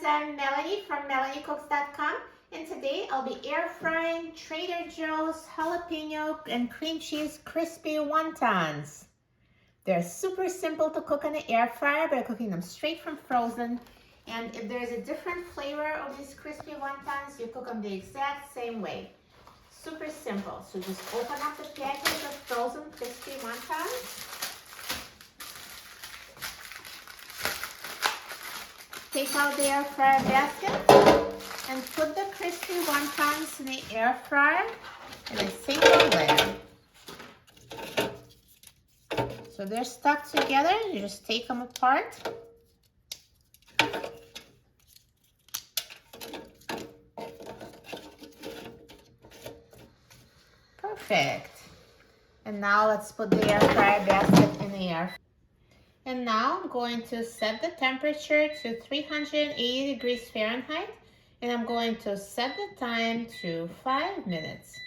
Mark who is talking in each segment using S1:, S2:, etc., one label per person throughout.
S1: I'm Melanie from MelanieCooks.com, and today I'll be air frying Trader Joe's jalapeno and cream cheese crispy wontons. They're super simple to cook in the air fryer by cooking them straight from frozen. And if there's a different flavor of these crispy wontons, you cook them the exact same way. Super simple. So just open up the package of frozen crispy wontons. Take out the air fryer basket and put the crispy wontons in the air fryer in a single layer. So they're stuck together, you just take them apart. Perfect. And now let's put the air fryer basket in the air. And now I'm going to set the temperature to 380 degrees Fahrenheit, and I'm going to set the time to 5 minutes.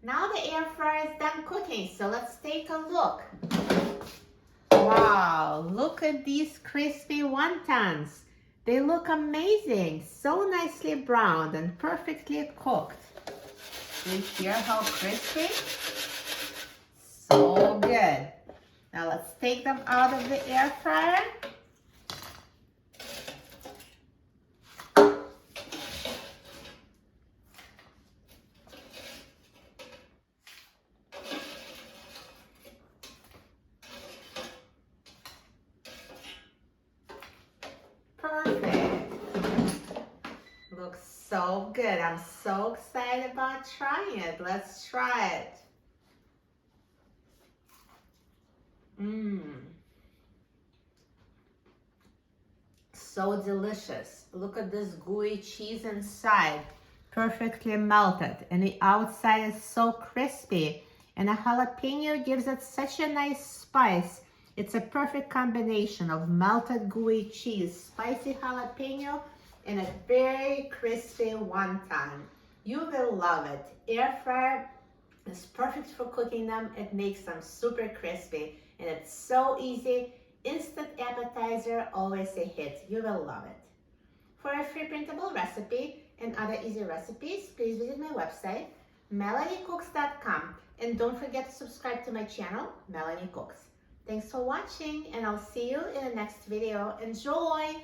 S1: Now the air fryer is done cooking, so let's take a look. Wow, look at these crispy wontons. They look amazing, so nicely browned and perfectly cooked. Do you hear how crispy? So good. Now let's take them out of the air fryer. Perfect. Looks so good. I'm so excited about trying it. Let's try it. So delicious. Look at this gooey cheese inside, perfectly melted, and the outside is so crispy, and the jalapeno gives it such a nice spice. It's a perfect combination of melted gooey cheese, spicy jalapeno, and a very crispy wonton. You will love it. Air fryer is perfect for cooking them. It makes them super crispy, and it's so easy. Instant appetizer, always a hit. You will love it. For a free printable recipe and other easy recipes, please visit my website, MelanieCooks.com. And don't forget to subscribe to my channel, Melanie Cooks. Thanks for watching, and I'll see you in the next video. Enjoy!